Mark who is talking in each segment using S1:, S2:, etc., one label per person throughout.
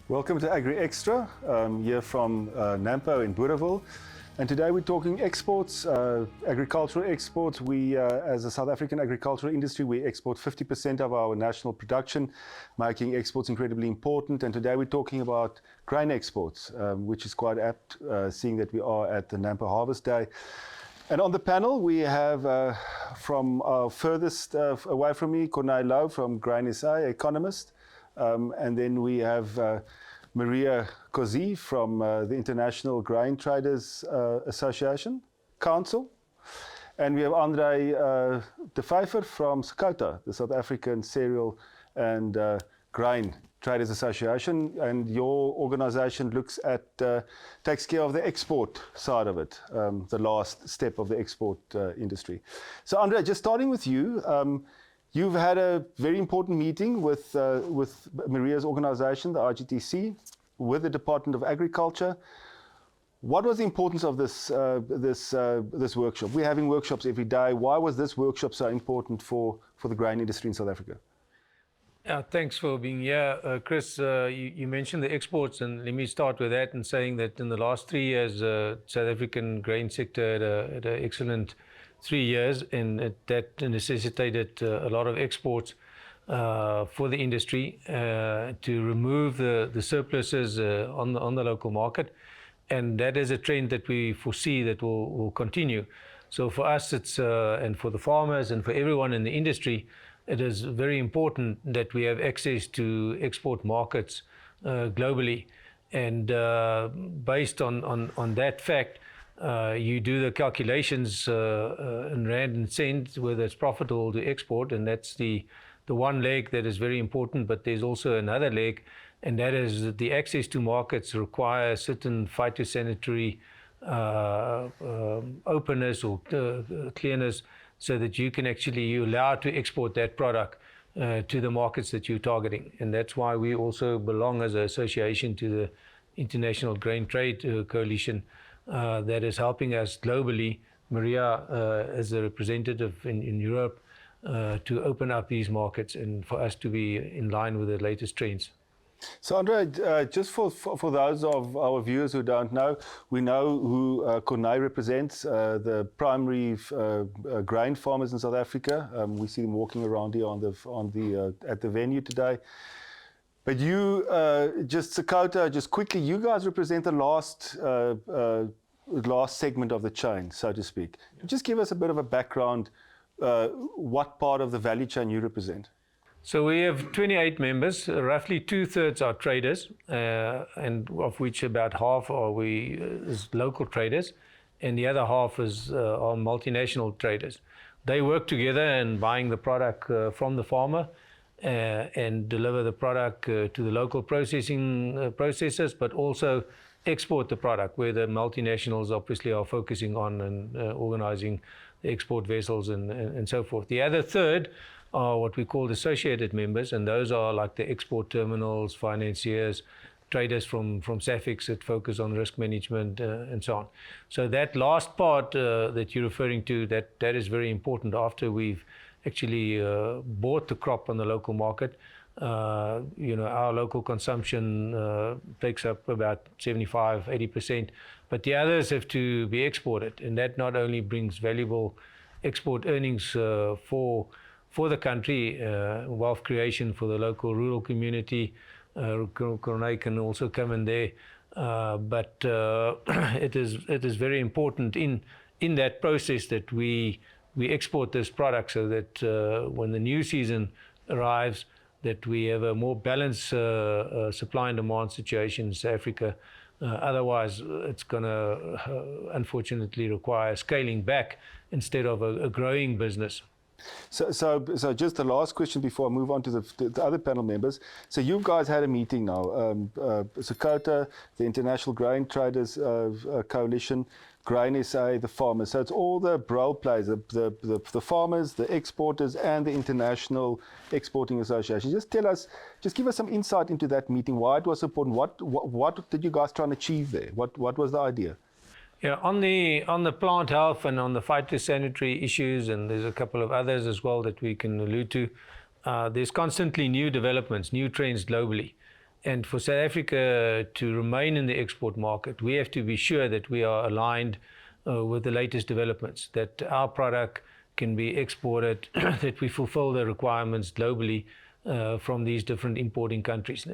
S1: Welcome to AgriXtra, here from NAMPO in Burgess. And today we're talking exports, agricultural exports. We, as a South African agricultural industry, we export 50% of our national production, making exports incredibly important. And today we're talking about grain exports, which is quite apt, seeing that we are at the NAMPO Harvest Day. And on the panel, we have from furthest away from me, Corné Louw from Grain SA, economist. And then we have Mariya-Khrystyna Koziy from the International Grain Traders Association Council. And we have André de Vyver from SACOTA, the South African Cereal and Grain Traders Association. And your organization looks at, takes care of the export side of it, the last step of the export industry. So André, just starting with you, you've had a very important meeting with Mariya's organization, the RGTC, with the Department of Agriculture. What was the importance of this workshop? We're having workshops every day. Why was this workshop so important for the grain industry in South Africa?
S2: Thanks for being here. Chris, you mentioned the exports, and let me start with that and saying that in the last 3 years, South African grain sector had an excellent 3 years, and that necessitated a lot of exports for the industry to remove the surpluses on the local market, and that is a trend that we foresee that will continue. So for us, it's and for the farmers and for everyone in the industry, it is very important that we have access to export markets globally, and based on that fact, you do the calculations in rand and cents whether it's profitable to export, and that's the one leg that is very important. But there's also another leg, and that is that the access to markets require certain phytosanitary openness or clearness, so that you can actually allow to export that product to the markets that you're targeting. And that's why we also belong as an association to the International Grain Trade Coalition, that is helping us globally, Mariya as a representative in Europe, to open up these markets and for us to be in line with the latest trends.
S1: So André, just for those of our viewers who don't know, we know who Corné represents, the primary grain farmers in South Africa. We see them walking around here at the venue today. But you, just SACOTA, just quickly, you guys represent the last segment of the chain, so to speak. Just give us a bit of a background, what part of the value chain you represent.
S2: So we have 28 members, roughly 2/3 are traders, and of which about half is local traders, and the other half are multinational traders. They work together in buying the product from the farmer and deliver the product to the local processors, but also export the product, where the multinationals obviously are focusing on and organizing the export vessels and so forth. The other third are what we call associated members, and those are like the export terminals, financiers, traders from SAFEX that focus on risk management and so on. So that last part that you're referring to, that is very important. After we've actually bought the crop on the local market, our local consumption takes up about 75–80%, but the others have to be exported, and that not only brings valuable export earnings for the country, wealth creation for the local rural community. Corné can also come in there, but it is very important in that process that we export this product, so that when the new season arrives, that we have a more balanced supply and demand situation in South Africa. Otherwise, it's going to unfortunately require scaling back instead of a growing business.
S1: So just the last question before I move on to the other panel members. So you guys had a meeting now, SACOTA, the International Grain Traders Coalition, Grain SA, the farmers. So it's all the role players, the farmers, the exporters, and the International Exporting Association. Just give us some insight into that meeting, why it was important, what did you guys try and achieve there? What was the idea?
S2: Yeah, on the plant health and on the phytosanitary issues, and there's a couple of others as well that we can allude to, there's constantly new developments, new trends globally. And for South Africa to remain in the export market, we have to be sure that we are aligned with the latest developments, that our product can be exported, that we fulfill the requirements globally from these different importing countries.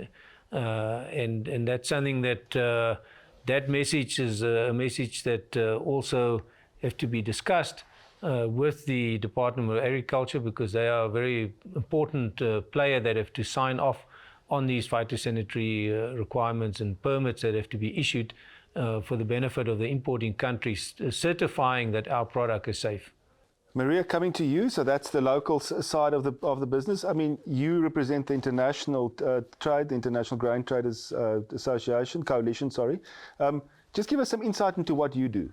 S2: And that's something that that message is a message that also have to be discussed with the Department of Agriculture, because they are a very important player that have to sign off on these phytosanitary requirements and permits that have to be issued for the benefit of the importing countries, certifying that our product is safe.
S1: Mariya, coming to you, so that's the local side of the business. I mean, you represent the international trade, the International Grain Traders Coalition. Just give us some insight into what you do.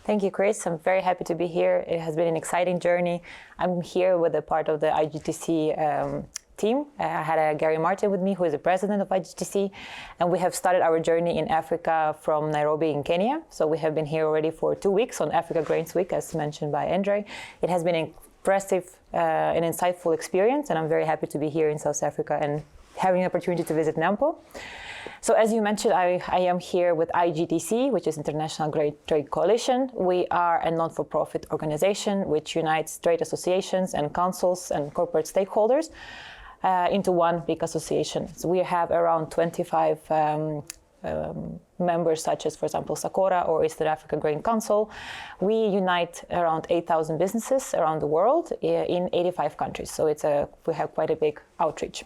S3: Thank you, Chris. I'm very happy to be here. It has been an exciting journey. I'm here with a part of the IGTC team. I had Gary Martin with me, who is the president of IGTC, and we have started our journey in Africa from Nairobi in Kenya. So we have been here already for 2 weeks on Africa Grains Week, as mentioned by André. It has been an impressive and insightful experience, and I'm very happy to be here in South Africa and having an opportunity to visit NAMPO. So as you mentioned, I am here with IGTC, which is International Grain Trade Coalition. We are a non-for-profit organization which unites trade associations and councils and corporate stakeholders into one big association. So we have around 25 members, such as, for example, SACOTA or Eastern Africa Grain Council. We unite around 8,000 businesses around the world in 85 countries. So we have quite a big outreach.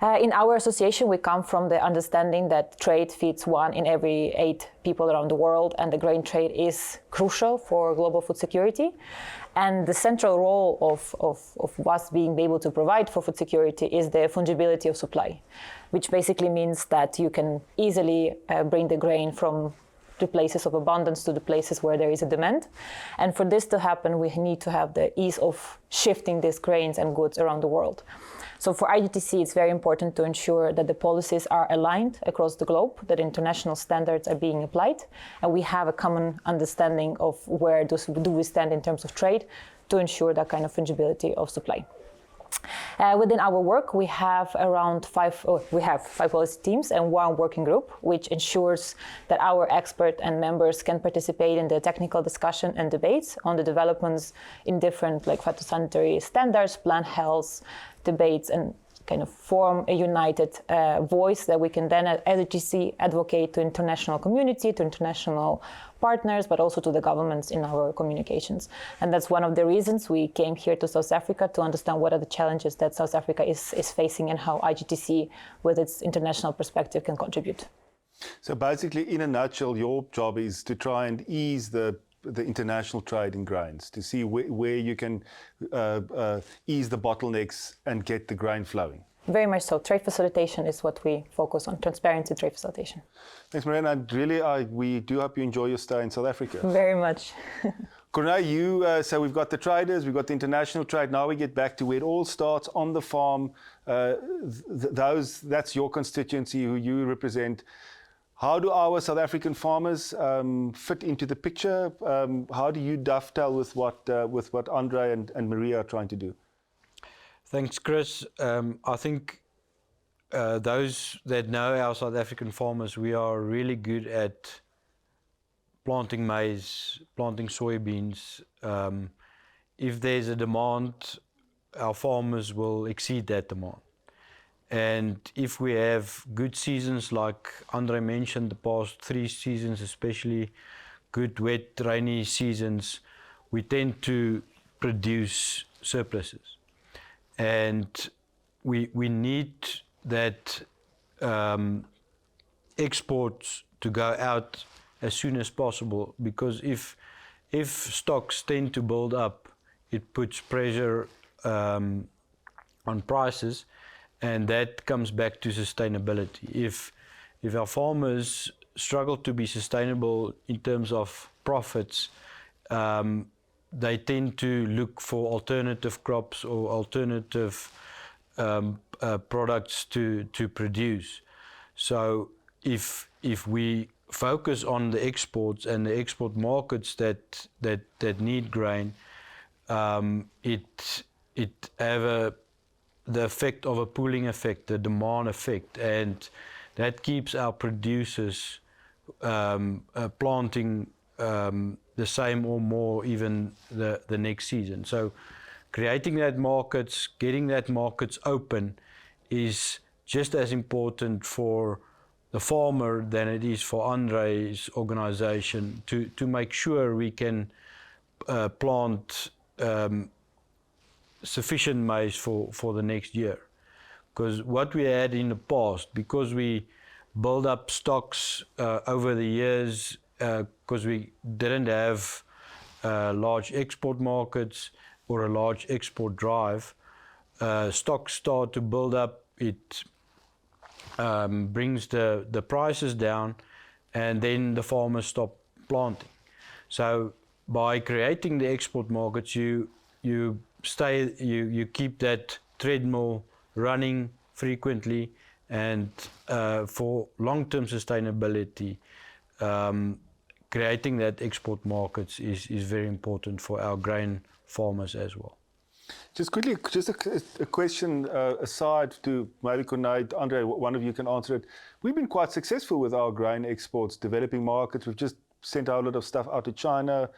S3: In our association, we come from the understanding that trade feeds 1 in every 8 people around the world, and the grain trade is crucial for global food security. And the central role of us being able to provide for food security is the fungibility of supply, which basically means that you can easily bring the grain from the places of abundance to the places where there is a demand. And for this to happen, we need to have the ease of shifting these grains and goods around the world. So for IGTC, it's very important to ensure that the policies are aligned across the globe, that international standards are being applied, and we have a common understanding of where do we stand in terms of trade to ensure that kind of fungibility of supply. Within our work, we have five policy teams and 1 working group, which ensures that our experts and members can participate in the technical discussion and debates on the developments in different phytosanitary standards, plant health debates, and kind of form a united voice that we can then, as IGTC, advocate to international community, to international partners, but also to the governments in our communications. And that's one of the reasons we came here to South Africa, to understand what are the challenges that South Africa is facing and how IGTC, with its international perspective, can contribute.
S1: So basically, in a nutshell, your job is to try and ease the international trade in grains, to see where you can ease the bottlenecks and get the grain flowing.
S3: Very much so. Trade facilitation is what we focus on, transparency trade facilitation.
S1: Thanks, Mariya. And really, we do hope you enjoy your stay in South Africa.
S3: Very much.
S1: Corné, so we've got the traders, we've got the international trade. Now we get back to where it all starts, on the farm. That's your constituency, who you represent. How do our South African farmers fit into the picture? How do you dovetail with what André and Mariya are trying to do?
S4: Thanks, Chris. I think those that know our South African farmers, we are really good at planting maize, planting soybeans. If there's a demand, our farmers will exceed that demand. And if we have good seasons, like André mentioned, the past 3 seasons, especially good wet, rainy seasons, we tend to produce surpluses. And we need that exports to go out as soon as possible, because if stocks tend to build up, it puts pressure on prices, and that comes back to sustainability. If our farmers struggle to be sustainable in terms of profits, they tend to look for alternative crops or alternative products to produce. So if we focus on the exports and the export markets that need grain, it have the effect of a pooling effect, the demand effect, and that keeps our producers planting the same or more even the next season. So creating that markets, getting that markets open is just as important for the farmer than it is for André's organization to make sure we can plant sufficient maize for the next year. Because what we had in the past, because we built up stocks over the years, because we didn't have large export markets or a large export drive, stocks start to build up. It brings the prices down, and then the farmers stop planting. So by creating the export markets, you keep that treadmill running frequently, and for long-term sustainability, creating that export markets is very important for our grain farmers as well.
S1: Just quickly, just a question aside to maybe Corné, André, one of you can answer it. We've been quite successful with our grain exports, developing markets. We've just sent out a lot of stuff out to China.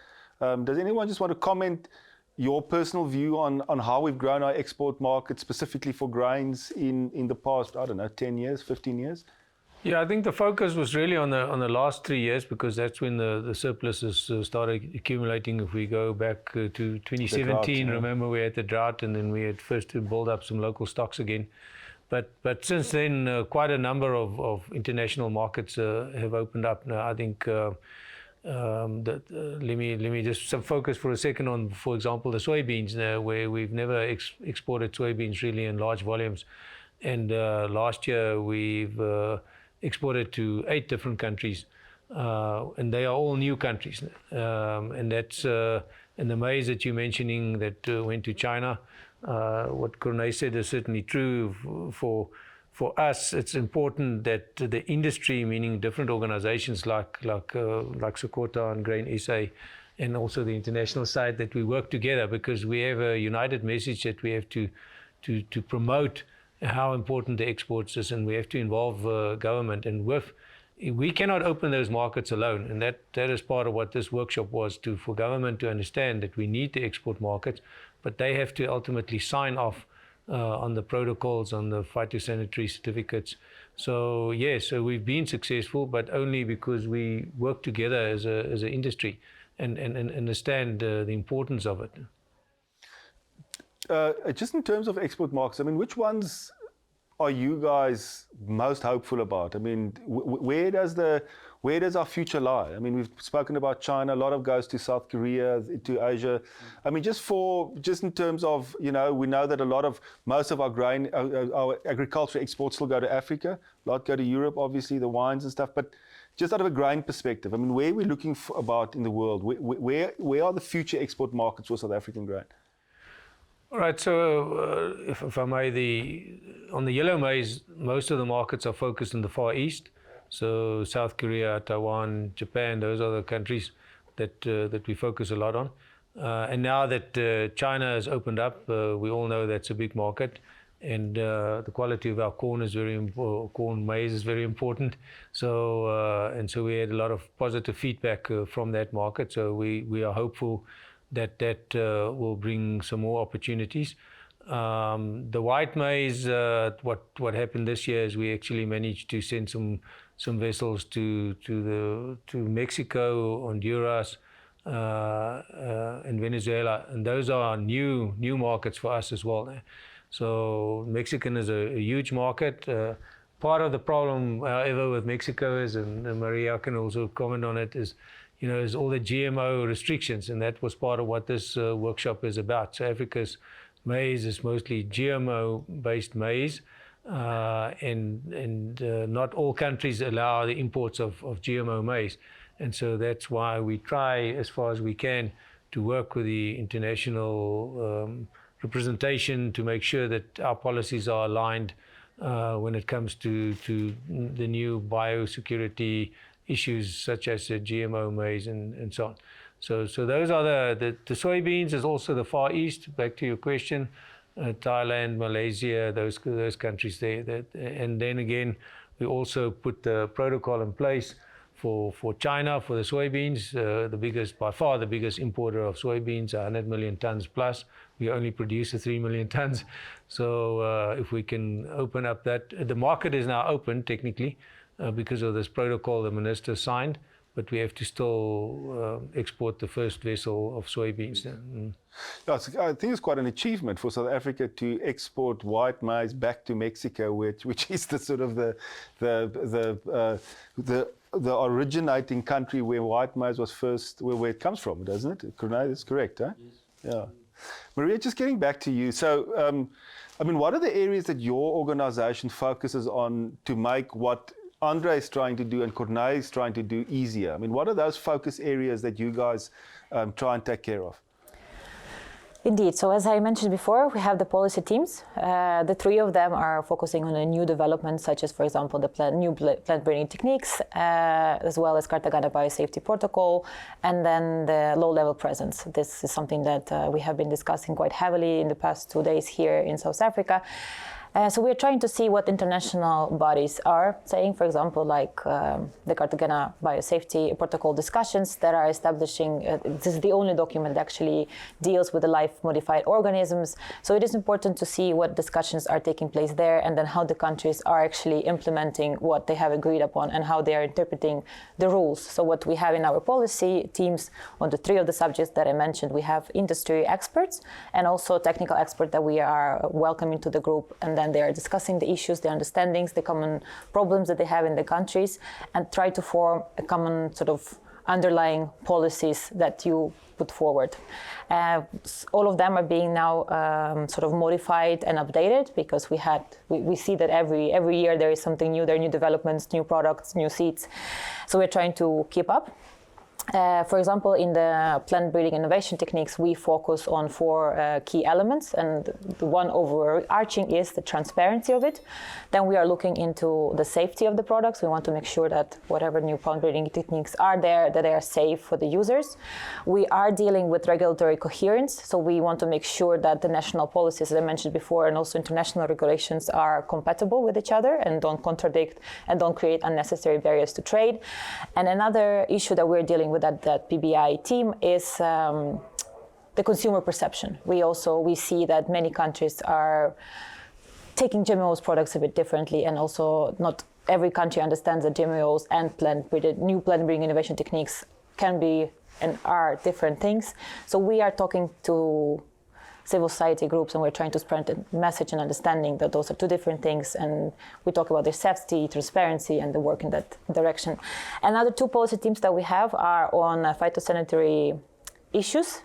S1: Does anyone just want to comment your personal view on how we've grown our export market specifically for grains in the past, I don't know, 10 years, 15 years?
S2: Yeah, I think the focus was really on the last 3 years, because that's when the surpluses started accumulating. If we go back to 2017,
S1: drought, yeah.
S2: Remember we had the drought, and then we had first to build up some local stocks again. But since then, quite a number of international markets have opened up. Now, I think let me just focus for a second on, for example, the soybeans, where we've never exported soybeans really in large volumes, and last year we've exported to 8 different countries, and they are all new countries, and that's and the maize that you're mentioning that went to China. What Corné said is certainly true. For us, it's important that the industry, meaning different organizations like SACOTA and Grain SA, and also the international side, that we work together, because we have a united message that we have to promote how important the exports is, and we have to involve government. And we cannot open those markets alone, and that is part of what this workshop was, for government to understand that we need the export markets, but they have to ultimately sign off on the protocols, on the phytosanitary certificates. So so we've been successful, but only because we work together as an industry and understand the importance of it.
S1: Just in terms of export markets, I mean, which ones are you guys most hopeful about? I mean, where does our future lie? I mean, we've spoken about China. A lot of goes to South Korea, to Asia. I mean, just in terms of, we know that most of our grain, our agricultural exports still go to Africa. A lot go to Europe, obviously, the wines and stuff. But just out of a grain perspective, I mean, where are we looking about in the world? Where are the future export markets for South African grain?
S2: All right, so if I may, on the yellow maize, most of the markets are focused in the Far East. So South Korea, Taiwan, Japan, those are the countries that we focus a lot on. And now that China has opened up, we all know that's a big market. And the quality of our corn is corn maize is very important. So and so we had a lot of positive feedback from that market. So we are hopeful that will bring some more opportunities. The white maize, what happened this year is we actually managed to send some vessels to Mexico, Honduras, and Venezuela, and those are new markets for us as well. So Mexican is a huge market. Part of the problem, however, with Mexico is, and Mariya can also comment on it, is all the GMO restrictions, and that was part of what this workshop is about. So Africa's maize is mostly GMO-based maize, and not all countries allow the imports of GMO maize. And so that's why we try, as far as we can, to work with the international representation to make sure that our policies are aligned when it comes to the new biosecurity issues such as GMO maize and so on. So those are the soybeans. Is also the Far East. Back to your question, Thailand, Malaysia, those countries there. And then again, we also put the protocol in place for China, for the soybeans, by far the biggest importer of soybeans, 100 million tons plus. We only produce 3 million tons. So if we can open up the market is now open technically because of this protocol the minister signed, but we have to still export the first vessel of soybeans.
S1: I think it's quite an achievement for South Africa to export white maize back to Mexico, which is the sort of the originating country where white maize was first, where it comes from, doesn't it? Corné, that's correct, huh?
S5: Yes.
S1: Yeah. Mariya, just getting back to you. So, what are the areas that your organization focuses on to make what André is trying to do and Corné is trying to do easier? What are those focus areas that you guys try and take care of?
S3: Indeed. So as I mentioned before, we have the policy teams. The three of them are focusing on a new developments, such as, for example, the new plant breeding techniques, as well as Cartagena biosafety protocol, and then the low-level presence. This is something that we have been discussing quite heavily in the past 2 days here in South Africa. So we're trying to see what international bodies are saying, for example, like the Cartagena biosafety protocol discussions that are establishing, this is the only document that actually deals with the life-modified organisms. So it is important to see what discussions are taking place there and then how the countries are actually implementing what they have agreed upon and how they are interpreting the rules. So what we have in our policy teams on the three of the subjects that I mentioned, we have industry experts and also technical experts that we are welcoming to the group, and then they are discussing the issues, the understandings, the common problems that they have in the countries, and try to form a common sort of underlying policies that you put forward. All of them are being now sort of modified and updated because we see that every year there is something new, there are new developments, new products, new seeds. So we're trying to keep up. For example, in the plant breeding innovation techniques, we focus on 4 key elements, and the one overarching is the transparency of it. Then we are looking into the safety of the products. We want to make sure that whatever new plant breeding techniques are there, that they are safe for the users. We are dealing with regulatory coherence, so we want to make sure that the national policies, as I mentioned before, and also international regulations are compatible with each other and don't contradict and don't create unnecessary barriers to trade. And another issue that we're dealing with that PBI team is the consumer perception. We see that many countries are taking GMOs products a bit differently, and also not every country understands that GMOs and new plant breeding innovation techniques can be and are different things. So we are talking to civil society groups, and we're trying to spread a message and understanding that those are 2 different things, and we talk about their safety, transparency, and the work in that direction. Another 2 policy teams that we have are on phytosanitary issues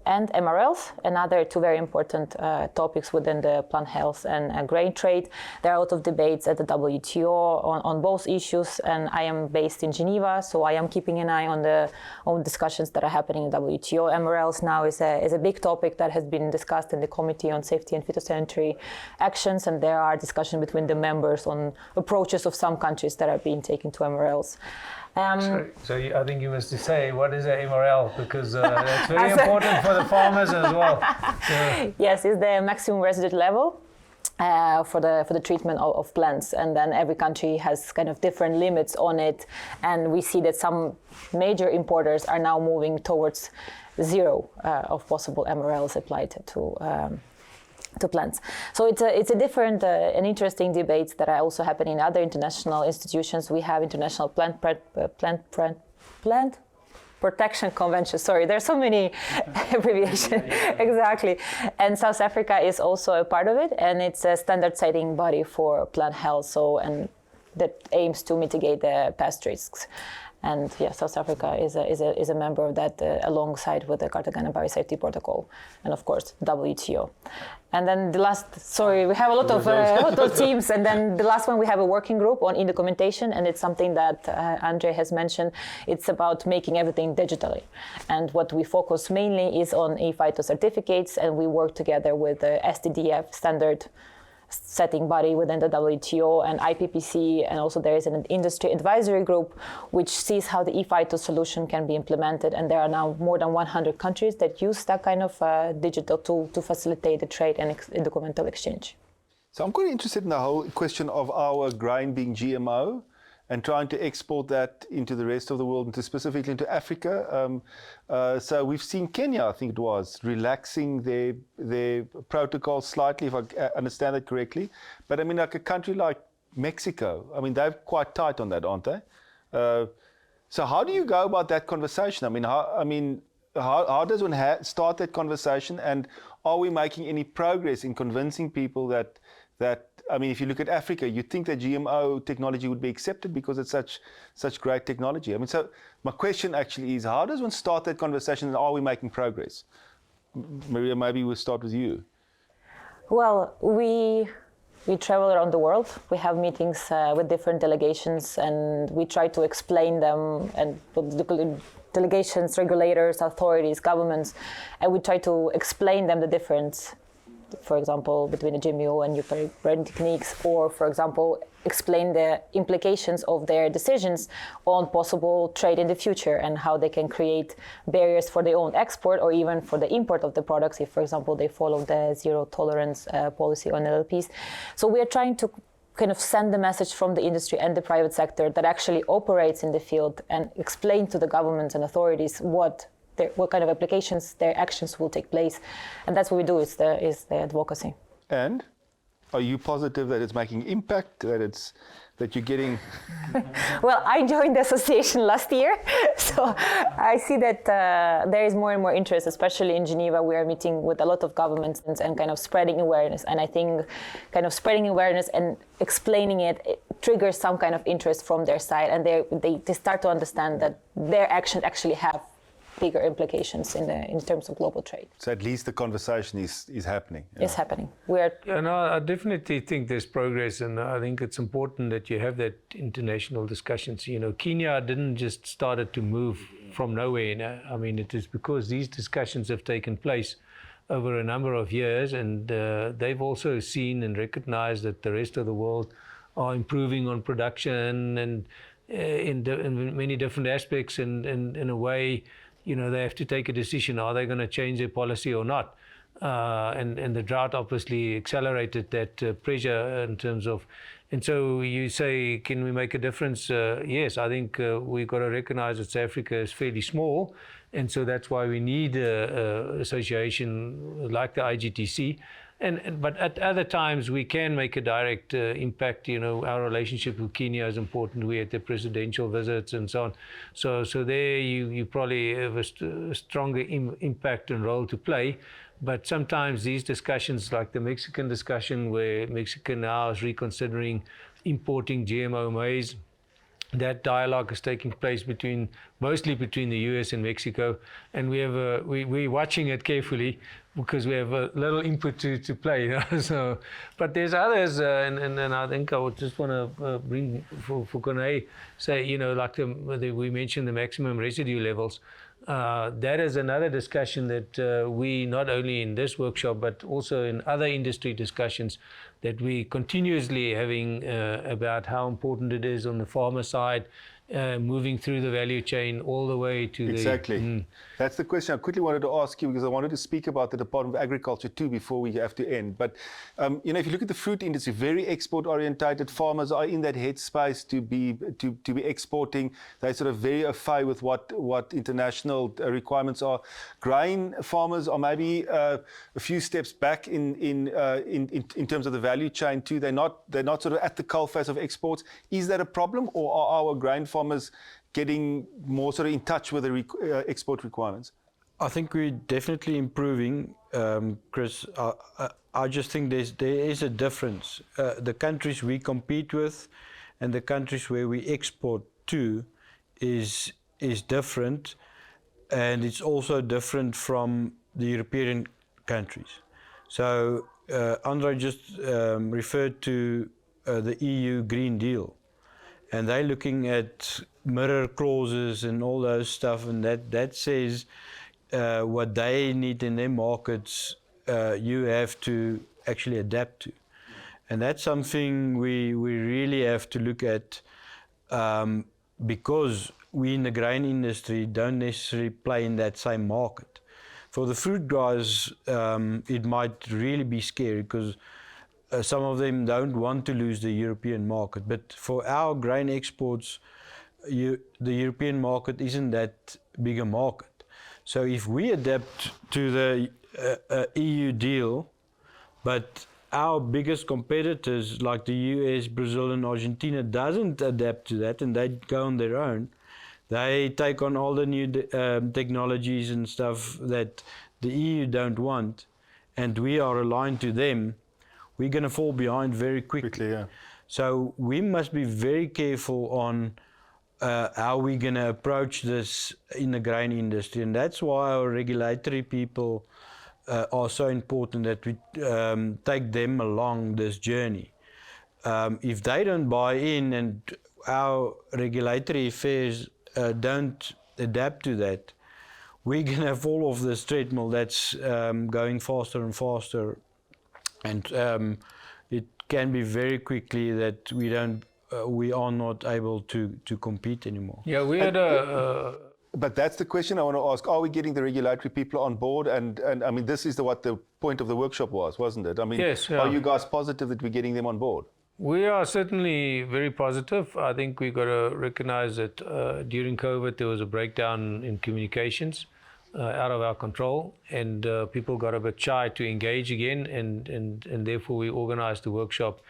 S3: and MRLs, another 2 very important topics within the plant health and grain trade. There are a lot of debates at the WTO on both issues, and I am based in Geneva, so I am keeping an eye on discussions that are happening in WTO. MRLs now is a big topic that has been discussed in the Committee on Safety and Phytosanitary Actions, and there are discussions between the members on approaches of some countries that are being taken to MRLs.
S2: So I think you must say, what is an MRL? Because that's very important for the farmers as well.
S3: Yes, it's the maximum residue level for the treatment of plants, and then every country has kind of different limits on it, and we see that some major importers are now moving towards 0 of possible MRLs applied to plants. So it's a different and interesting debates that are also happening in other international institutions. We have international plant protection convention. Sorry, there's so many abbreviations. Exactly. And South Africa is also a part of it, and it's a standard setting body for plant health. And that aims to mitigate the pest risks. And yeah, South Africa is a member of that alongside with the Cartagena biosafety protocol, and of course WTO. And then the last, we have a lot of teams, and then the last one we have a working group on e-documentation, and it's something that André has mentioned. It's about making everything digitally, and what we focus mainly is on e-phyto certificates, and we work together with the STDF standard setting body within the WTO and IPPC, and also there is an industry advisory group which sees how the e-phyto solution can be implemented, and there are now more than 100 countries that use that kind of digital tool to facilitate the trade and documental exchange.
S1: So I'm quite interested in the whole question of our grain being GMO and trying to export that into the rest of the world, and specifically into Africa. So we've seen Kenya, I think it was, relaxing their protocol slightly, if I understand it correctly. But I mean, like a country like Mexico, I mean, they're quite tight on that, aren't they? So how do you go about that conversation? How does one start that conversation, and are we making any progress in convincing people that I mean, if you look at Africa, you'd think that GMO technology would be accepted because it's such great technology. I mean, so my question actually is, how does one start that conversation, and are we making progress? Mariya, maybe we'll start with you.
S3: Well, we travel around the world. We have meetings with different delegations, and we try to explain them, and delegations, regulators, authorities, governments, and we try to explain them the difference, for example, between the GMO and nuclear breeding techniques, or, for example, explain the implications of their decisions on possible trade in the future and how they can create barriers for their own export or even for the import of the products if, for example, they follow the zero tolerance policy on LLPs. So we are trying to kind of send the message from the industry and the private sector that actually operates in the field and explain to the governments and authorities what kind of applications, their actions will take place. And that's what we do, is the advocacy.
S1: And are you positive that it's making impact, that you're getting...
S3: Well, I joined the association last year, so I see that there is more and more interest, especially in Geneva. We are meeting with a lot of governments and kind of spreading awareness. And I think kind of spreading awareness and explaining it triggers some kind of interest from their side, and they start to understand that their actions actually have bigger implications in terms of global trade.
S1: So at least the conversation is happening.
S3: Yeah. It's happening.
S2: I definitely think there's progress, and I think it's important that you have that international discussions. You know, Kenya didn't just started to move from nowhere. I mean, it is because these discussions have taken place over a number of years, and they've also seen and recognized that the rest of the world are improving on production and in many different aspects, and in a way, you know, they have to take a decision. Are they going to change their policy or not? And the drought obviously accelerated that pressure in terms of, and so you say, can we make a difference? Yes, I think we've got to recognize that South Africa is fairly small, and so that's why we need an association like the IGTC. But at other times we can make a direct impact. You know, our relationship with Kenya is important. We had the presidential visits and so on. So there you probably have a stronger impact and role to play. But sometimes these discussions, like the Mexican discussion, where Mexico now is reconsidering importing GMO maize, that dialogue is taking place mostly between the US and Mexico, and we're watching it carefully because we have a little input to play. You know? So, but there's others, and I think I would just want to bring for Corné, say, you know, like we mentioned the maximum residue levels. That is another discussion that we, not only in this workshop, but also in other industry discussions, that we continuously having about how important it is on the farmer side, moving through the value chain all the way to
S1: Exactly. That's the question I quickly wanted to ask you, because I wanted to speak about the Department of Agriculture too before we have to end. But you know, if you look at the fruit industry, very export orientated, farmers are in that headspace to be exporting. They sort of very au fait with what international requirements are. Grain farmers are maybe a few steps back in terms of the value chain too. They're not sort of at the coalface of exports. Is that a problem, or are our grain farmers getting more sort of in touch with the export requirements?
S4: I think we're definitely improving, Chris. I just think there is a difference. The countries we compete with and the countries where we export to is different, and it's also different from the European countries. So André just referred to the EU Green Deal, and they're looking at mirror clauses and all those stuff, and that says what they need in their markets, you have to actually adapt to. And that's something we really have to look at, because we in the grain industry don't necessarily play in that same market. For the fruit guys, it might really be scary because some of them don't want to lose the European market. But for our grain exports, the European market isn't that big a market. So if we adapt to the EU deal, but our biggest competitors like the US, Brazil and Argentina doesn't adapt to that and they go on their own, they take on all the new technologies and stuff that the EU don't want, and we are aligned to them, we're going to fall behind very quickly.
S1: Yeah.
S4: So we must be very careful on how we're going to approach this in the grain industry, and that's why our regulatory people are so important, that we take them along this journey. If they don't buy in and our regulatory affairs don't adapt to that, we're going to fall off this treadmill that's going faster and faster, and it can be very quickly that we are not able to compete anymore.
S2: Yeah, we had
S1: But that's the question I want to ask. Are we getting the regulatory people on board? And I mean, this is what the point of the workshop was, wasn't it? I mean,
S2: Yes, yeah.
S1: Are you guys positive that we're getting them on board?
S2: We are certainly very positive. I think we've got to recognize that during COVID there was a breakdown in communications out of our control, and people got a bit shy to engage again, and therefore we organized the workshop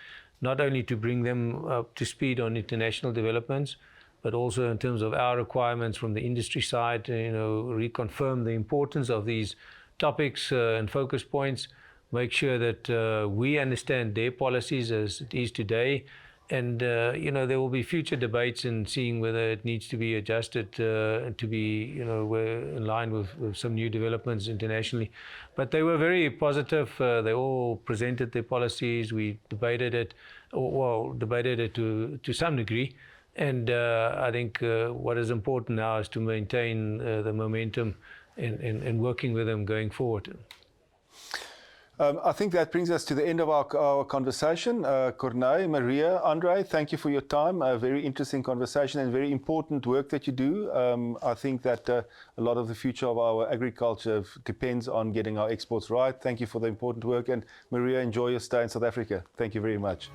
S2: not only to bring them up to speed on international developments, but also in terms of our requirements from the industry side, reconfirm the importance of these topics and focus points, make sure that we understand their policies as it is today, and there will be future debates in seeing whether it needs to be adjusted to be we're in line with some new developments internationally. But they were very positive. They all presented their policies. We debated it, to some degree. And I think what is important now is to maintain the momentum and working with them going forward.
S1: I think that brings us to the end of our conversation. Corné, Mariya, André, thank you for your time. A very interesting conversation and very important work that you do. I think that a lot of the future of our agriculture depends on getting our exports right. Thank you for the important work. And Mariya, enjoy your stay in South Africa. Thank you very much.